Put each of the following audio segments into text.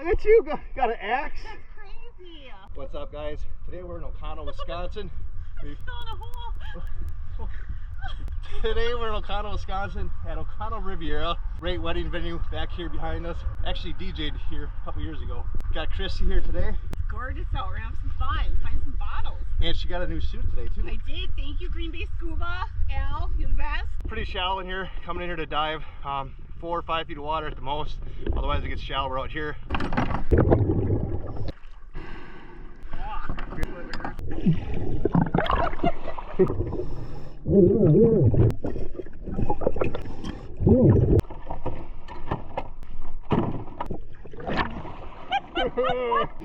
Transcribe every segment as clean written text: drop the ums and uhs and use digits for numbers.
Look at you, got an axe. That's crazy. What's up, guys? Today we're in Oconto, Wisconsin. Still in a hole. Today we're in Oconto, Wisconsin at Oconto River. Great wedding venue back here behind us. Actually DJ'd here a couple years ago. Got Christy here today. It's gorgeous out. We're gonna have some fun. Find some bottles. And she got a new suit today too. I did. Thank you, Green Bay Scuba. Al, you're the best. Pretty shallow in here. Coming in here to dive. 4 or 5 feet of water at the most. Otherwise it gets shallower out here.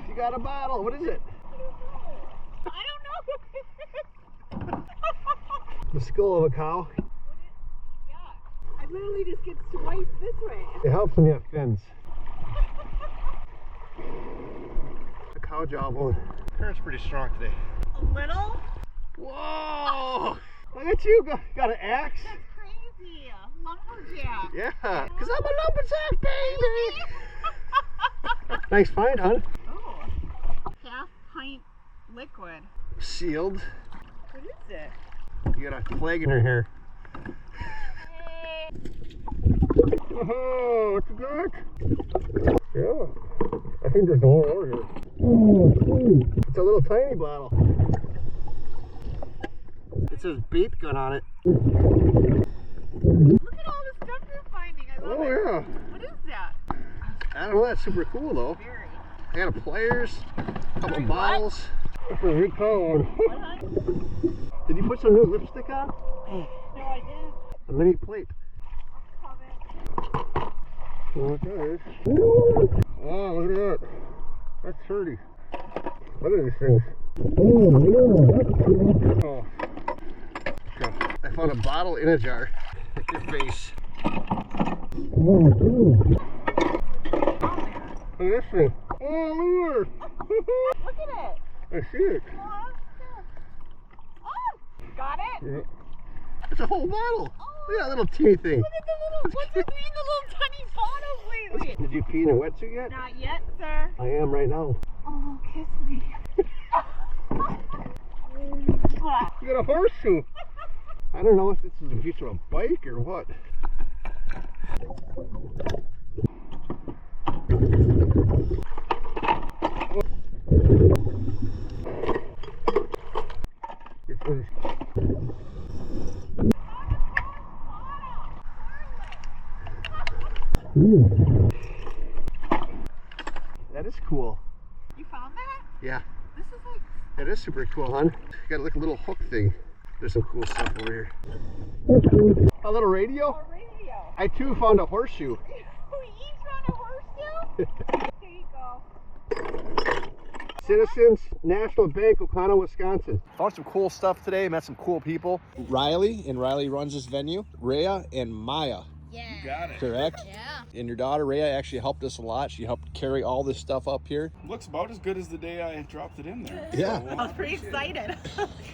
You got a bottle. What is it? I don't know. The skull of a cow. Yeah. I literally just get swiped this way. It helps when you have fins. The cow jawbone. Current's pretty strong today. A little? Whoa! Look at you, got an axe? That's crazy. Lumberjack. Yeah, because I'm a lumberjack, baby! Nice find, hon. Oh, half pint liquid. Sealed. What is it? You got a flag in her hair. Hey. Oh, what you got? Yeah, I think there's more over here. Oh, it's a little tiny bottle. It says bait gun on it. Look at all the stuff you're finding. I love it. Yeah. What is that? I don't know, that's super cool though. Very. I got a pliers, a couple Sorry, bottles. That's a big cone. What? Did you put some new lipstick on? No, I didn't. A mini plate. Okay. Oh, look at that. That's 30. Look at these things. Oh. I found a bottle in a jar. Look at your face. Look at this thing. Oh, lure. Look at it. I see it. Oh, got it? Yeah. It's a whole bottle. Look at that little teeny thing. Look at the little, what's in the little tiny bottles lately? Did you pee in a wetsuit yet? Not yet, sir. I am right now. Oh, kiss me. What? You got a horseshoe. I don't know if this is the future of a bike or what. That is cool. You found that? Yeah. This is like... That is super cool, hon. Got like a little hook thing. There's some cool stuff over here. A little radio? A radio. I too found a horseshoe. We each found a horseshoe? There you go. Citizens National Bank, Oconto, Wisconsin. Found some cool stuff today, met some cool people. Riley, and Riley runs this venue. Rhea and Maya. Yeah. You got it. Correct? Yeah. And your daughter Rhea actually helped us a lot. She helped carry all this stuff up here. Looks about as good as the day I dropped it in there. Yeah. I was pretty excited.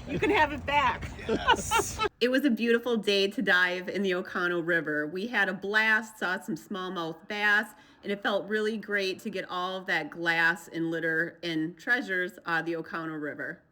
You can have it back. Yes. It was a beautiful day to dive in the Oconto River. We had a blast, saw some smallmouth bass, and it felt really great to get all of that glass and litter and treasures out of the Oconto River.